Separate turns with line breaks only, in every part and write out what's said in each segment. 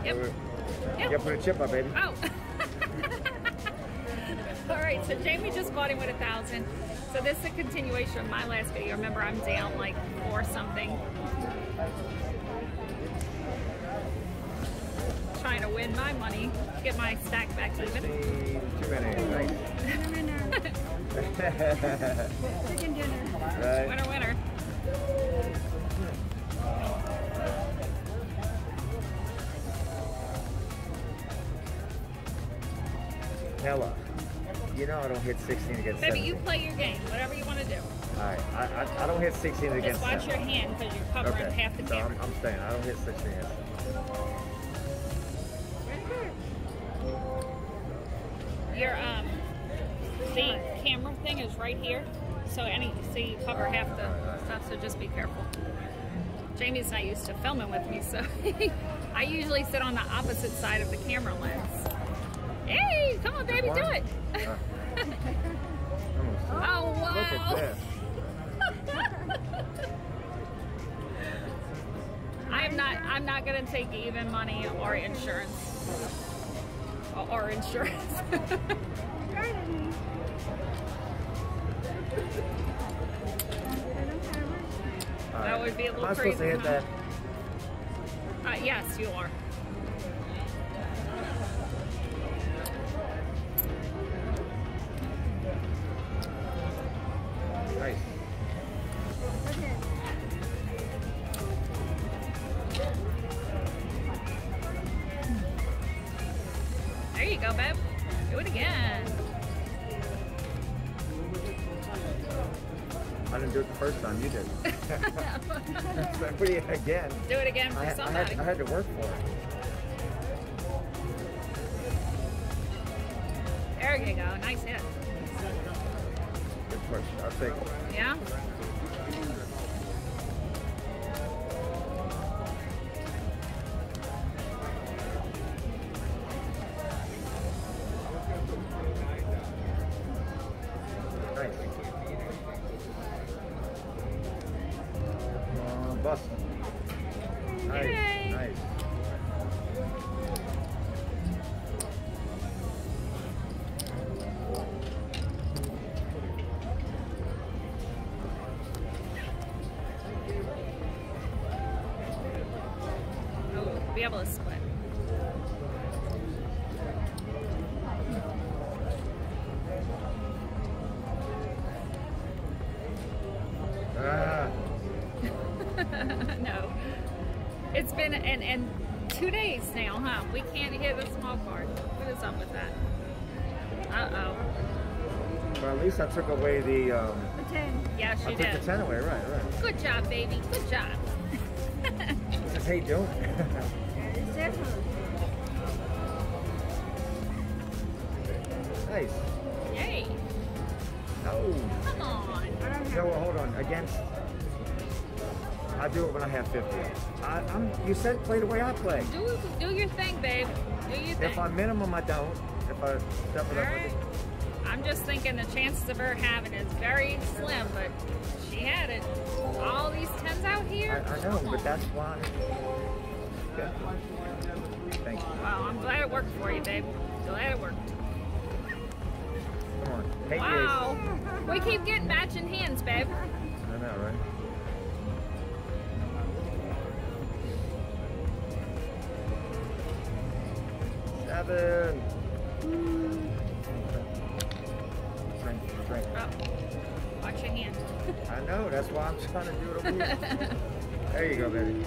Yep.
Yeah, put a chip up, baby.
Oh. All right, so Jamie just bought him with 1,000. So this is a continuation of my last video. Remember, I'm down like 4 something. Trying to win my money, get my stack back even.
Too many, right?
Chicken dinner.
Right.
Winner, winner.
Hella. You know I don't hit 16 against 17.
Baby, you play your game, whatever you want to do.
Alright, I don't hit 16 against 17.
Just watch your hand because you're covering half the camera.
I'm staying. I don't hit 16 against 17.
Your the camera thing is right here, so you cover half the stuff. So just be careful. Jamie's not used to filming with me, so I usually sit on the opposite side of the camera lens. Hey, come on, baby, do it! Oh wow!
Look at this.
I'm not gonna take even money or insurance. Or insurance. That would be a little
Am I
crazy.
supposed to hit that?
Yes, you are.
Nice.
There you go, babe. Do it again.
I didn't do it the first time, you did. What do you again?
Do it again for somebody.
I had to work for it.
There you go. Nice hit.
Good push. I'll take it.
Yeah?
Nice. Bust. Nice.
Yay.
Nice.
Oh, be able to split. No. It's been in 2 days now, huh? We can't hit a small card. What is up with that? Uh-oh.
Well, at least I took away the
10.
Yes,
I
you
took
did.
the 10 away, right.
Good job, baby. Good job.
What's this hate doing?
It's different.
Nice.
Yay.
No.
Come on.
No, well, hold on. Against. I do it when I have 50. You said play the way I play.
Do your thing, babe. Do your thing.
If I minimum, I don't. If I step it up, I do.
I'm just thinking the chances of her having is very slim, but she had it. All these 10s out here?
I know, but that's why. Okay. Thank you.
Well, I'm glad it worked for you, babe. Glad it worked.
Come on. Take
Wow. We keep getting matching hands, babe.
I know, right? Seven. Drink.
Oh, watch your hand.
I know, that's why I'm trying to do it over here. There you go, baby.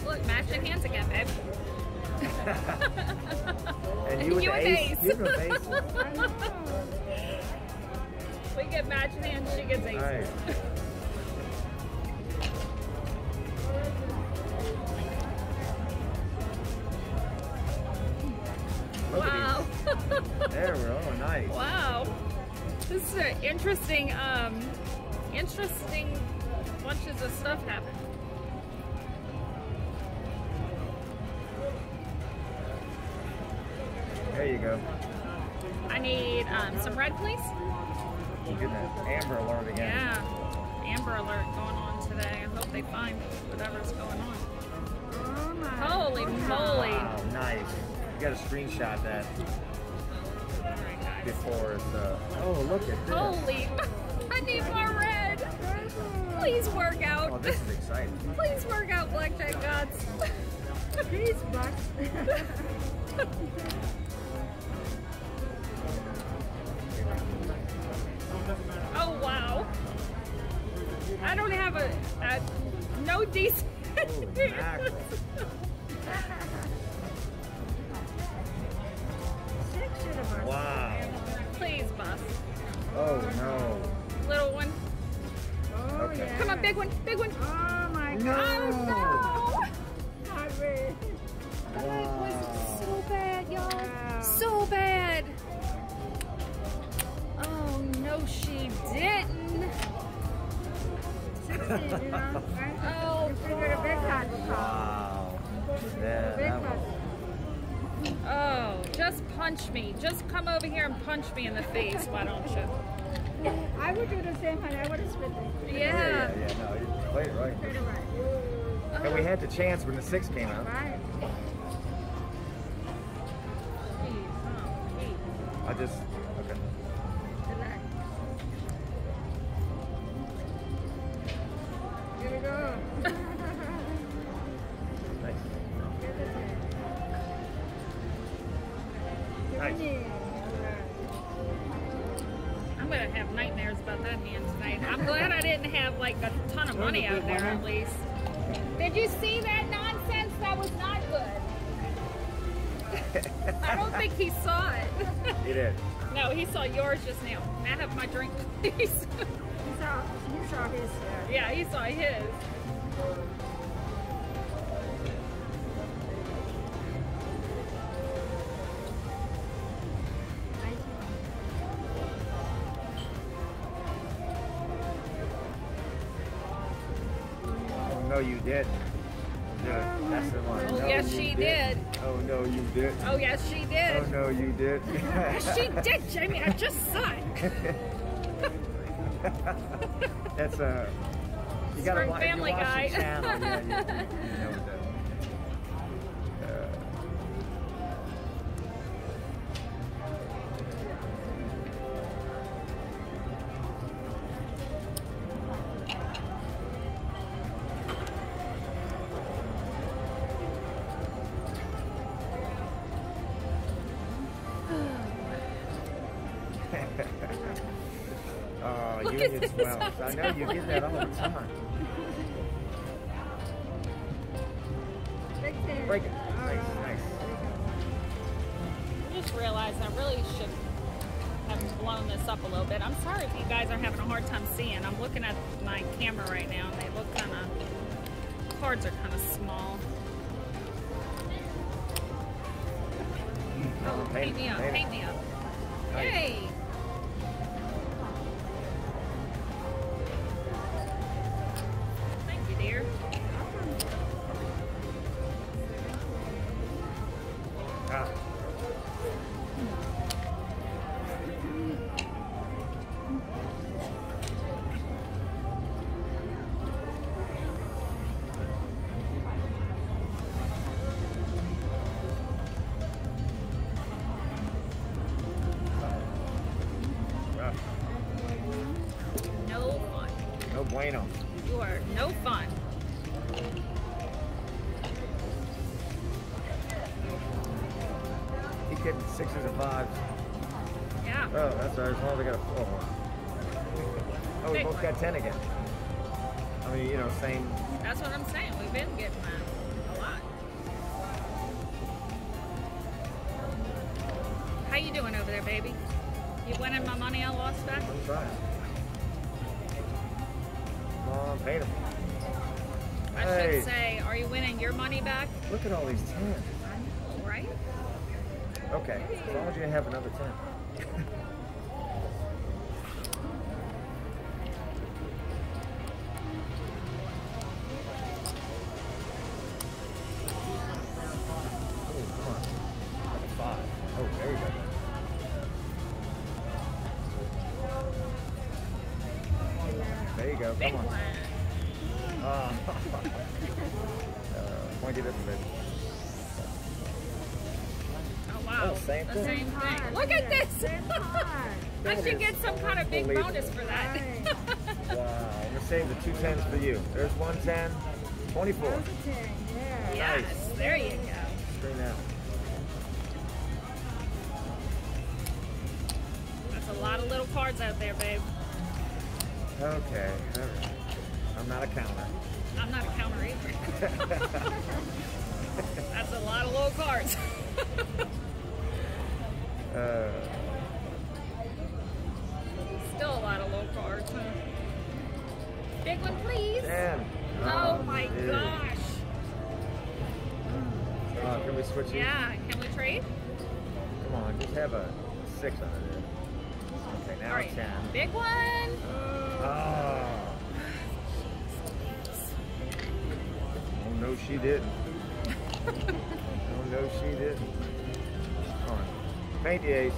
Look, matching hands again, babe.
And you with the ace. You with the ace.
We get matching hands, she gets aces.
All right.
Wow.
There we go. Oh, nice.
Wow. This is an interesting, interesting bunches of stuff happening.
There you go.
I need some red, please.
getting an Amber Alert again.
Yeah, Amber Alert going on today. I hope they find whatever's going on.
Oh my.
Holy moly!
Wow, nice. You got to screenshot that
All right, guys.
before it's. Oh, look at this.
Holy! I need more red. Please work
Oh,
out.
this is exciting.
Please work out, Blackjack Gods.
Please, Bucks.
Oh wow! I don't have a no decent.
Oh, mackerel.
6 should have been.
Wow.
Please, boss.
Oh, no.
Little one.
Oh
Okay.
yeah.
Come on, big one. Big one.
Oh my
No.
God.
Oh no!
Not really.
That was so bad, y'all.
Wow.
So bad. Oh no, she didn't.
16, you know. Right?
Oh,
You figured a big cut.
Wow. Yeah,
Big
that
cut.
was.
Oh, just punch me. Just come over here and punch me in the face, why don't you?
I would do the same, honey. I would have split it.
Yeah.
No, you played it right.
Straight away.
And we had the chance when the 6 came out.
Right.
I just, okay.
Relax. Here we go.
Nice.
Here's the 10.
Nice.
I'm gonna have nightmares about that hand tonight. I'm glad I didn't have like a ton of money out there at least. Did you see that nonsense? That was not good. I don't think he saw it.
He did.
No, he saw yours just now. May I have my drink, please?
He saw his.
Yeah, he saw his.
Oh, no, you did. Yeah, that's the one.
Oh,
No,
yes,
you
she did.
Oh, no, you did.
Oh, yes, she did.
Oh, no, you did.
Yes, she did, Jamie. I just saw it.
That's a. You gotta
Spring
watch,
Family
you watch
Guy.
the channel. Yeah, you know that. Oh,
Look
you
at
hit
this.
12. I know you get that all the time.
Big 10.
Break it.
All
Nice,
right.
nice.
I just realized I really should have blown this up a little bit. I'm sorry if you guys are having a hard time seeing. I'm looking at my camera right now and they look kind of, cards are kind of small. Oh, paint me up, paint me up.
Nice.
Yay! Thank you, dear.
Ah. Rough.
No fun.
No bueno.
You are no fun.
Keep getting 6s and 5s.
Yeah.
Oh, that's ours. Oh, we got a 4. Oh, we
Hey.
both got 10 again. I mean, you know, same.
That's what I'm saying. We've been getting that a lot. How you doing over there, baby? You winning my money I lost back?
I'm trying. Come on, paint them.
I
Hey.
should say, are you winning your money back?
Look at all these 10s.
I know, right?
Okay, as long as you have another 10. Oh, come on. Like a 5. Oh, there you go. go.
Big
Come on.
one.
Pointy this a bit.
Oh wow.
Oh, same
the
thing?
same thing.
Card.
Look at this.
Same card.
I should get some kind of big
Unbelievable.
bonus for that.
Right.
Wow. I'm going to save the 2 10s for you. There's 1 10, 24.
That was a 10, yeah.
Yes,
Nice.
there you go.
Screen out.
That's a lot of little cards out there, babe.
Okay. All right. I'm not a counter.
I'm not a counter either. That's a lot of little cards. Still a lot of low cards, huh? Big one, please.
10.
Oh my
dude.
gosh.
Can we switch these?
Yeah, can we trade?
Come on, just have a 6 on it. Okay, now
All right,
10.
big one.
Oh. Oh, no, she didn't. Oh, no, she didn't. Come on. Paint the ace.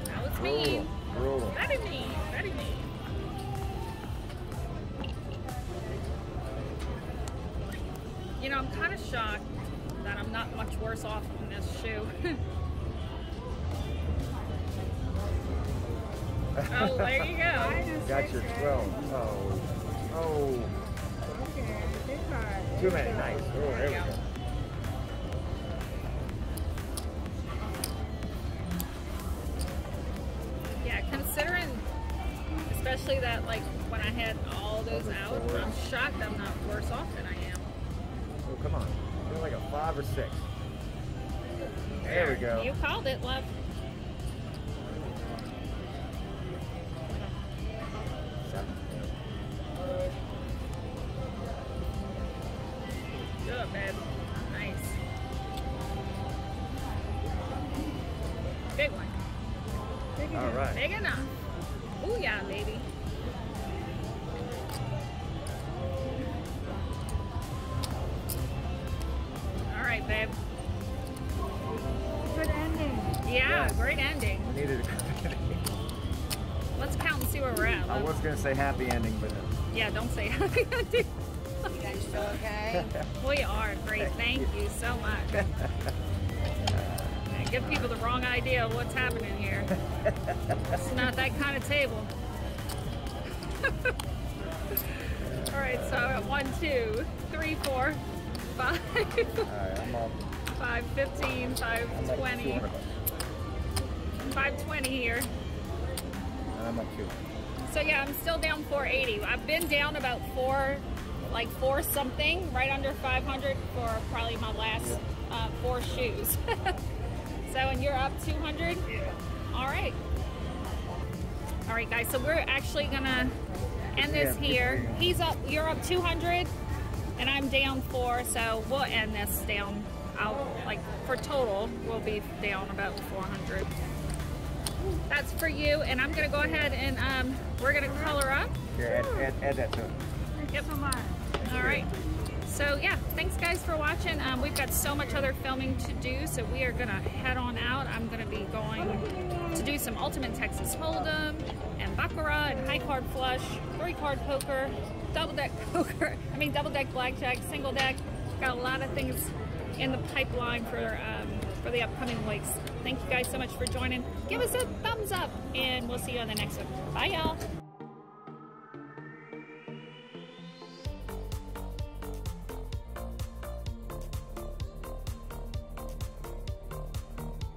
That was mean.
Roll 'em.
Very mean. Very mean. You know, I'm kind of shocked that I'm not much worse off in this shoe. Oh, there you go.
Minus
Got
6,
your
right?
12. Oh. Oh.
Okay, big card.
Too many. Nice. Oh, there we go.
Yeah, considering, especially that, like, when I had all those out, I'm shocked I'm not worse off than I am.
Oh, come on. Feel like a 5 or 6. There we go.
You called it, love. Good, babe. Nice. Big one.
Big
All
enough.
right.
Big enough. Ooh, yeah, baby. All right, babe.
Good ending.
Yeah,
Yes.
great ending.
We needed a
Let's count and see where we're at,
I
love.
was going to say happy ending, but
Yeah, don't say happy ending.
You guys still okay?
We are great. Thank you so much. And give people the wrong idea of what's happening here. It's not that kind of table. All right, so 1, 2, 3, 4, 5,
all right, I'm up.
5, 15,
I'm
5,
up
20,
200
520 here.
and I'm up 2.
So yeah, I'm still down 480. I've been down about 4 something, right under 500 for probably my last 4 shoes. So, and you're up 200?
Yeah.
All right. All right, guys, so we're actually gonna end this
Yeah,
here. You're up 200, and I'm down 4, so we'll end this down. For total, we'll be down about 400. That's for you, and I'm gonna go ahead and we're gonna color up.
Here, add that to it.
Thank you so much.
All right. So yeah, thanks guys for watching. We've got so much other filming to do, so we are gonna head on out. I'm gonna be going to do some Ultimate Texas Hold'em and Baccarat and high card flush, 3-card poker, double deck blackjack, single deck. Got a lot of things in the pipeline for the upcoming weeks. Thank you guys so much for joining. Give us a thumbs up, and we'll see you on the next one. Bye, y'all.